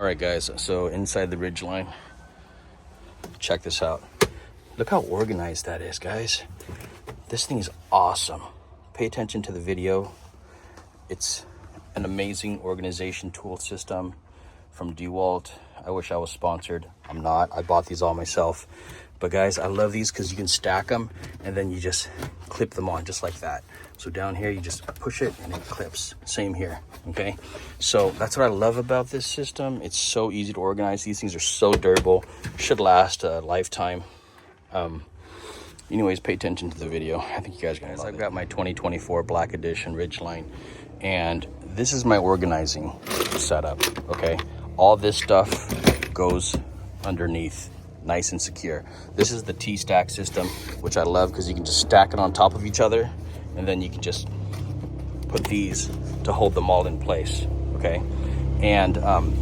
All right, guys, so inside the Ridgeline, check this out. Look how organized that is, guys. This thing is awesome. Pay attention to the video. It's an amazing organization tool system from Dewalt. I wish I was sponsored. I'm not. I bought these all myself. But guys, I love these because you can stack them and then you just clip them on just like that. So down here, you just push it and it clips. Same here, okay? So that's what I love about this system. It's so easy to organize. These things are so durable, should last a lifetime. Anyways, pay attention to the video. I think you guys are gonna love it. I've got my 2024 Black Edition Ridgeline, and this is my organizing setup, okay? All this stuff goes underneath, nice and secure. This is the TSTAK system, which I love because you can just stack it on top of each other, and then you can just put these to hold them all in place, okay? And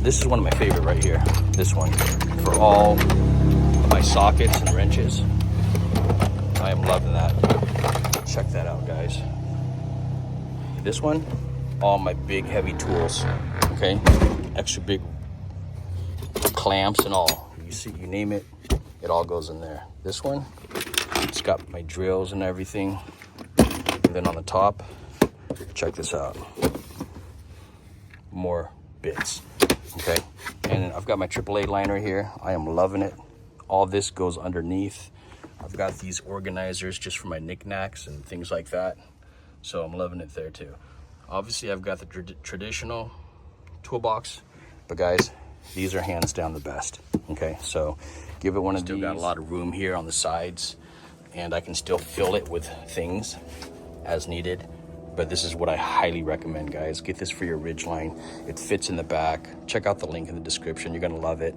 this is one of my favorite right here, this one, for all of my sockets and wrenches. I am loving that. Check that out, guys. This one, all my big heavy tools, okay? Extra big clamps and all. You see, you name it, it all goes in there. This one, it's got my drills and everything. And then on the top, check this out. More bits, okay? And I've got my AAA liner here. I am loving it. All this goes underneath. I've got these organizers just for my knickknacks and things like that. So I'm loving it there too. Obviously, I've got the traditional toolbox, but guys, these are hands down the best, okay? So give it one of these. Still got a lot of room here on the sides, and I can still fill it with things as needed. But this is what I highly recommend, guys. Get this for your Ridgeline. It fits in the back. Check out the link in the description. You're gonna love it.